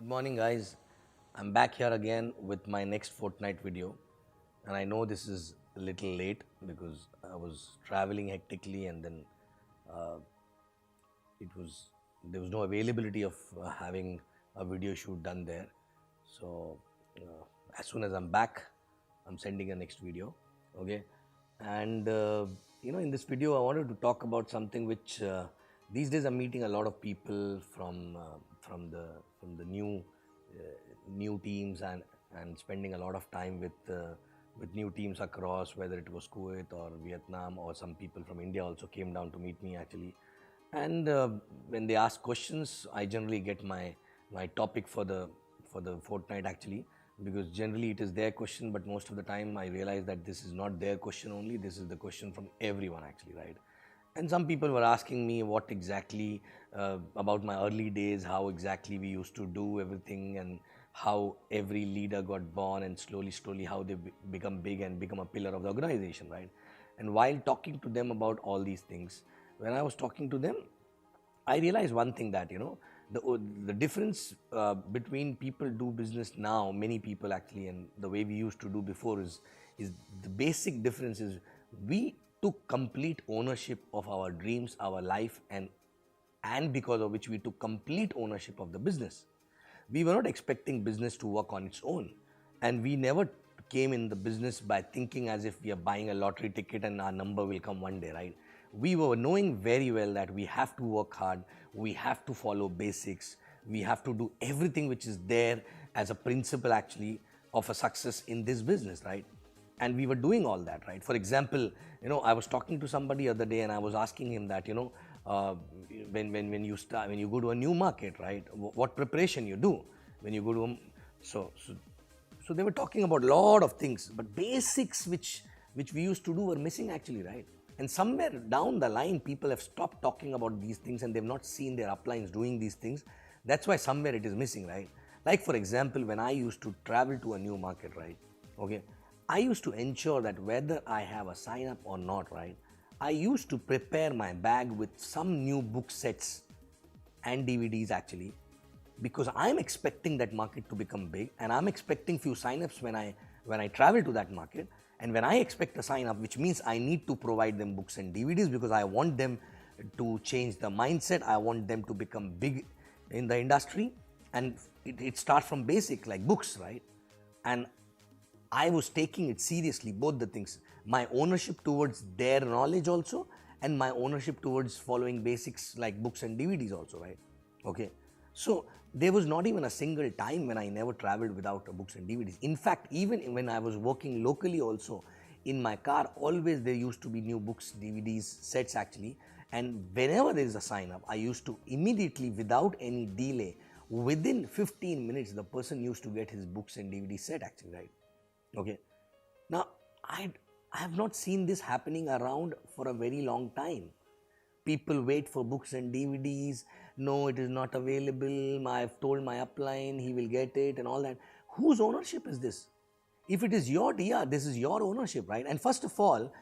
morning, guys. I'm back here again with my next Fortnight video, and I know this is a little late because I was traveling hectically, and then uh, it was there was no availability of having a video shoot done there. So as soon as I'm back, I'm sending a next video. Okay, and in this video, I wanted to talk about something which these days I'm meeting a lot of people from the new teams and spending a lot of time with new teams across, whether it was Kuwait or Vietnam, or some people from India also came down to meet me actually. And when they ask questions, I generally get my topic for the fortnight actually, because generally it is their question, but most of the time I realize that this is not their question only, this is the question from everyone actually, right? And some people were asking me what exactly about my early days, how exactly we used to do everything, and how every leader got born, and slowly how they become big and become a pillar of the organization, right? And while talking to them about all these things, when I was talking to them, I realized one thing, that the difference between people do business now, many people actually, and the way we used to do before is the basic difference is we took complete ownership of our dreams, our life, and because of which we took complete ownership of the business. We were not expecting business to work on its own, and we never came in the business by thinking as if we are buying a lottery ticket and our number will come one day, right? We were knowing very well that we have to work hard, we have to follow basics, we have to do everything which is there as a principle actually of a success in this business, right? And we were doing all that, right? For example, I was talking to somebody the other day, and I was asking him that, when you go to a new market, right, what preparation you do when you go to so they were talking about a lot of things, but basics which we used to do were missing actually, right? And somewhere down the line, people have stopped talking about these things, and they've not seen their uplines doing these things. That's why somewhere it is missing, right? Like for example, when I used to travel to a new market, right, okay, I used to ensure that whether I have a sign up or not, right, I used to prepare my bag with some new book sets and DVDs actually, because I'm expecting that market to become big, and I'm expecting few sign-ups when I travel to that market. And when I expect a sign-up, which means I need to provide them books and DVDs, because I want them to change the mindset, I want them to become big in the industry, and it starts from basic like books, right? And I was taking it seriously, both the things, my ownership towards their knowledge also, and my ownership towards following basics like books and DVDs also, right? Okay, so there was not even a single time when I never traveled without books and DVDs. In fact, even when I was working locally also, in my car always there used to be new books, DVDs, sets actually, and whenever there is a sign up, I used to immediately, without any delay, within 15 minutes the person used to get his books and DVD set actually, right? Okay, now I have not seen this happening around for a very long time. People wait for books and DVDs. No, it is not available. I've told my upline, he will get it and all that. Whose ownership is this? If it is your, yeah, this is your ownership, right? And first of all,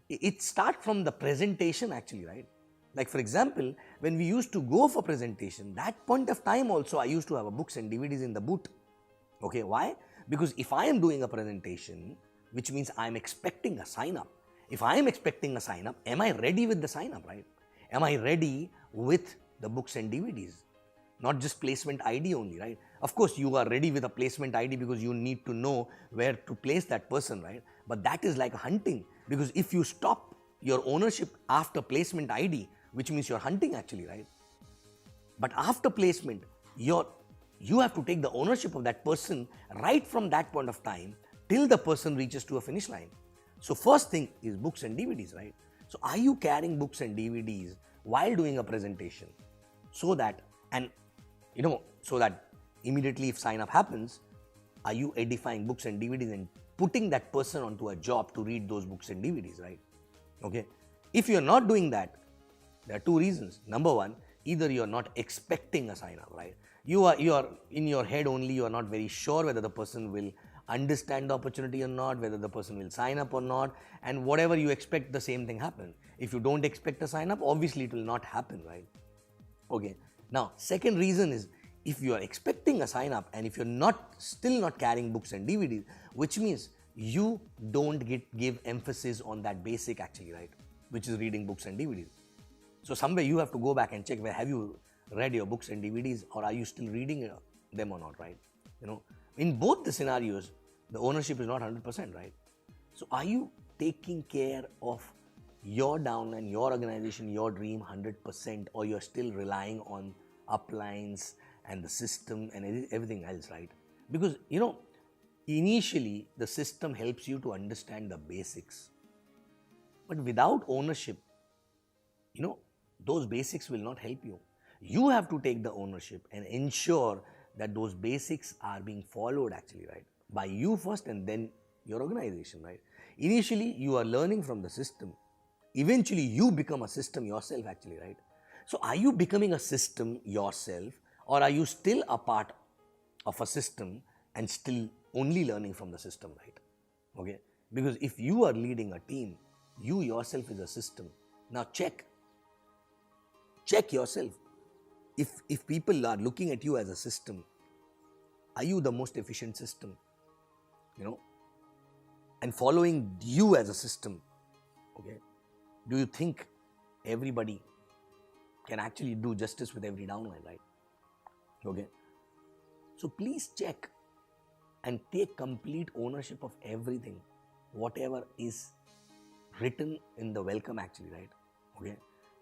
it starts from the presentation actually, right? Like for example, when we used to go for presentation, that point of time also I used to have a books and DVDs in the booth. Okay, why? Because if I am doing a presentation, which means I am expecting a sign up. If I am expecting a sign up, am I ready with the sign up, right? Am I ready with the books and DVDs? Not just placement ID only, right? Of course, you are ready with a placement ID because you need to know where to place that person, right? But that is like hunting, because if you stop your ownership after placement ID, which means you're hunting actually, right? But after placement, you have to take the ownership of that person right from that point of time till the person reaches to a finish line. So first thing is books and DVDs, right? So are you carrying books and DVDs while doing a presentation, so that immediately if sign up happens, are you edifying books and DVDs and putting that person onto a job to read those books and DVDs, right? Okay. If you're not doing that, there are two reasons. Number one, either you're not expecting a sign up, right? You are in your head only, you are not very sure whether the person will understand the opportunity or not, whether the person will sign up or not, and whatever you expect, the same thing happen. If you don't expect a sign up, obviously it will not happen, right? Okay. Now, second reason is, if you are expecting a sign up and if you're not still not carrying books and DVDs, which means you don't give emphasis on that basic actually, right? Which is reading books and DVDs. So somewhere you have to go back and check where have you read your books and DVDs, or are you still reading them or not, right? You know, in both the scenarios, the ownership is not 100%, right? So are you taking care of your downline, your organization, your dream 100%, or you're still relying on uplines and the system and everything else, right? Because, initially the system helps you to understand the basics. But without ownership, those basics will not help you. You have to take the ownership and ensure that those basics are being followed actually, right? By you first and then your organization, right? Initially, you are learning from the system. Eventually, you become a system yourself actually, right? So are you becoming a system yourself, or are you still a part of a system and still only learning from the system, right? Okay? Because if you are leading a team, you yourself is a system. Now check yourself. If people are looking at you as a system, are you the most efficient system? And following you as a system, okay? Do you think everybody can actually do justice with every downline, right? Okay? So please check and take complete ownership of everything, whatever is written in the welcome actually, right? Okay?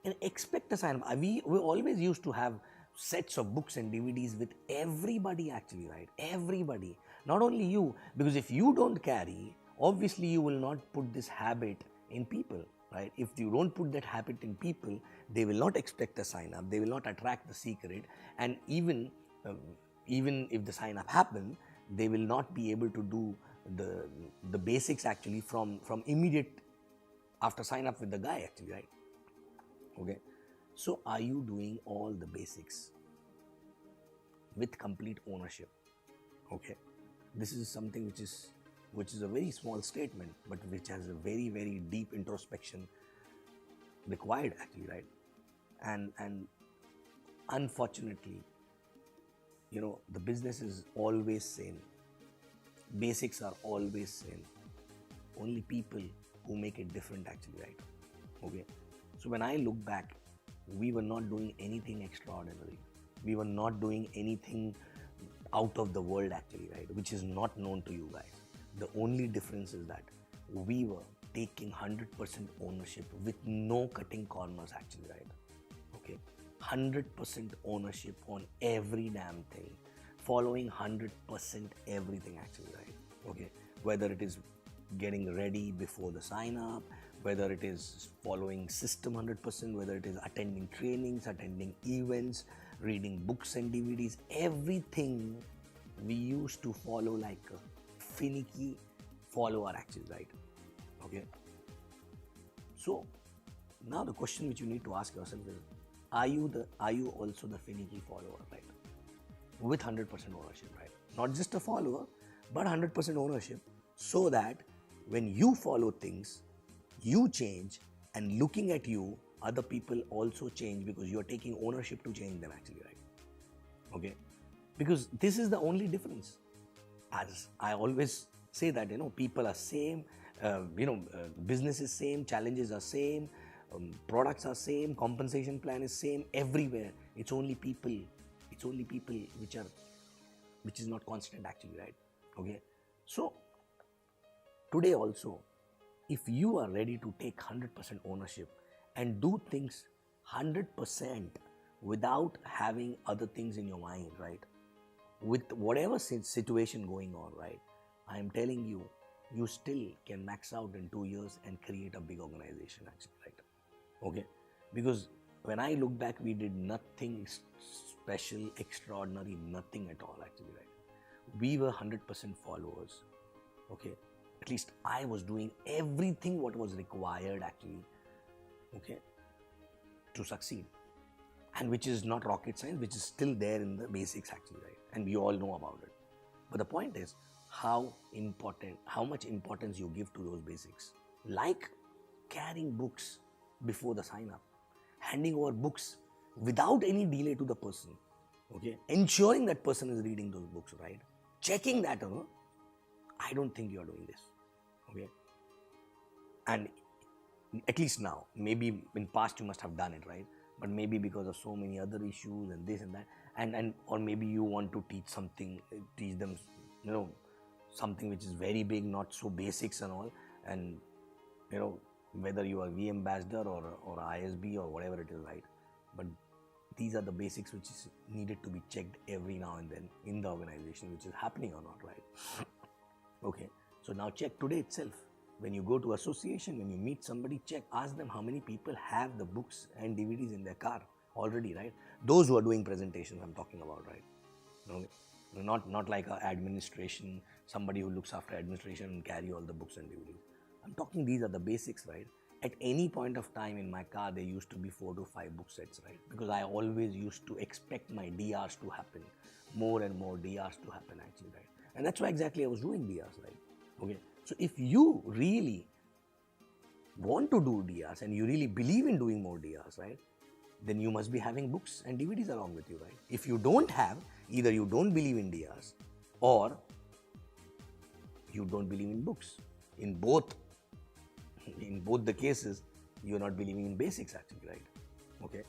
And expect a sign. We always used to have sets of books and DVDs with everybody actually, right? Everybody. Not only you, because if you don't carry, obviously you will not put this habit in people, right? If you don't put that habit in people, they will not expect a sign up, they will not attract the secret, and even if the sign up happen, they will not be able to do the basics actually from immediate after sign up with the guy actually, right? Okay, so are you doing all the basics with complete ownership? Okay, this is something which is a very small statement, but which has a very, very deep introspection required actually, right? And unfortunately, the business is always same. Basics are always same. Only people who make it different actually, right? Okay. So when I look back, we were not doing anything extraordinary. We were not doing anything out of the world actually, right? Which is not known to you guys. The only difference is that we were taking 100% ownership with no cutting corners actually, right? Okay. 100% ownership on every damn thing. Following 100% everything actually, right? Okay. Whether it is getting ready before the sign up, whether it is following system 100%, whether it is attending trainings, attending events, reading books and DVDs, everything we used to follow like a finicky follower actually, right? Okay. So now the question which you need to ask yourself is, are you also the finicky follower, right? With 100% ownership, right? Not just a follower, but 100% ownership, so that when you follow things, you change, and looking at you, other people also change because you're taking ownership to change them actually, right? Okay? Because this is the only difference. As I always say that, people are same, business is same, challenges are same, products are same, compensation plan is same everywhere. It's only people which is not constant actually, right? Okay? So today also, if you are ready to take 100% ownership and do things 100% without having other things in your mind, right? With whatever situation going on, right? I am telling you, you still can max out in 2 years and create a big organization actually, right? Okay? Because when I look back, we did nothing special, extraordinary, nothing at all actually, right? We were 100% followers. Okay? At least I was doing everything what was required actually, okay, to succeed. And which is not rocket science, which is still there in the basics actually, right? And we all know about it. But the point is how much importance you give to those basics. Like carrying books before the sign up, handing over books without any delay to the person. Okay, ensuring that person is reading those books, right? Checking that, I don't think you are doing this. Okay, and at least now, maybe in past you must have done it, right? But maybe because of so many other issues and this and that, and or maybe you want to teach something, teach them, you know, something which is very big, not so basics and all, and you know, whether you are V ambassador or ISB or whatever it is, right? But these are the basics which is needed to be checked every now and then in the organization, which is happening or not, right? Okay, so now check today itself. When you go to association, when you meet somebody, check, ask them how many people have the books and DVDs in their car already, right? Those who are doing presentations, I'm talking about, right? Okay. Not like a administration, somebody who looks after administration and carry all the books and DVDs. I'm talking these are the basics, right? At any point of time in my car, there used to be 4 to 5 book sets, right? Because I always used to expect my DRs to happen, more and more DRs to happen actually, right? And that's why exactly I was doing DRs, right? Okay. So if you really want to do DRs and you really believe in doing more DRs, right? Then you must be having books and DVDs along with you, right? If you don't have, either you don't believe in DRs or you don't believe in books. In both the cases, you're not believing in basics actually, right? Okay.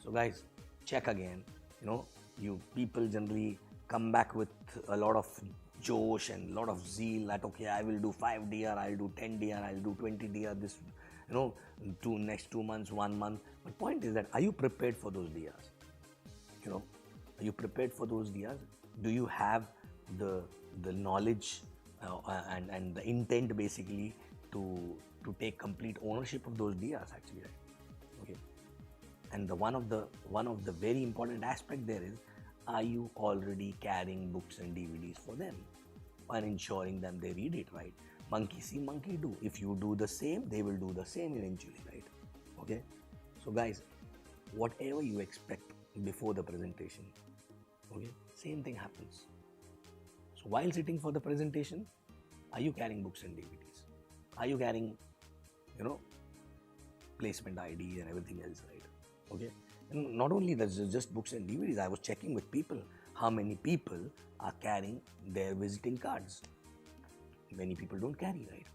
So guys, check again. You know, you people generally come back with a lot of josh and a lot of zeal that okay, I will do 5 DR, I'll do 10 DR, I'll do 20 DR this, you know, next 2 months, 1 month. But point is that are you prepared for those DRs? You know, are you prepared for those DRs? Do you have the knowledge and the intent basically to take complete ownership of those DRs actually, right? Okay. And the one of the very important aspect there is, are you already carrying books and DVDs for them and ensuring them they read it, right? Monkey see, monkey do. If you do the same, they will do the same eventually, right? Okay. So guys, whatever you expect before the presentation, okay, same thing happens. So while sitting for the presentation, are you carrying books and DVDs? Are you carrying, you know, placement ID and everything else, right? Okay. And not only that's just books and DVDs, I was checking with people how many people are carrying their visiting cards. Many people don't carry, right?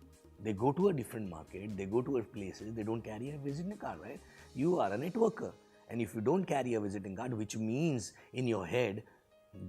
They go to a different market, they go to a places, they don't carry a visiting card, right? You are a networker, and if you don't carry a visiting card, which means in your head,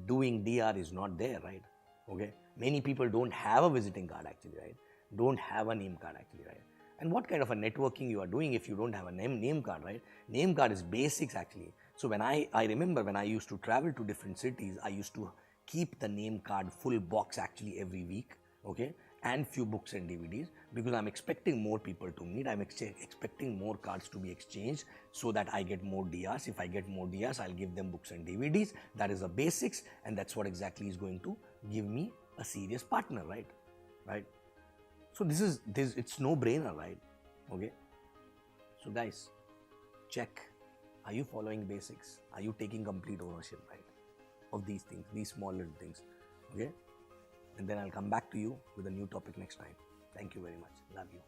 doing DR is not there, right? Okay. Many people don't have a visiting card actually, right? Don't have a name card actually, right? And what kind of a networking you are doing if you don't have a name card, right? Name card is basics actually. So when I remember when I used to travel to different cities, I used to keep the name card full box actually every week, okay? And few books and DVDs, because I'm expecting more people to meet. I'm expecting more cards to be exchanged so that I get more DRs. If I get more DRs, I'll give them books and DVDs. That is the basics, and that's what exactly is going to give me a serious partner, right? Right? So this it's no brainer, right? Okay. So guys, check. Are you following basics? Are you taking complete ownership, right? Of these things, these small little things. Okay. And then I'll come back to you with a new topic next time. Thank you very much. Love you.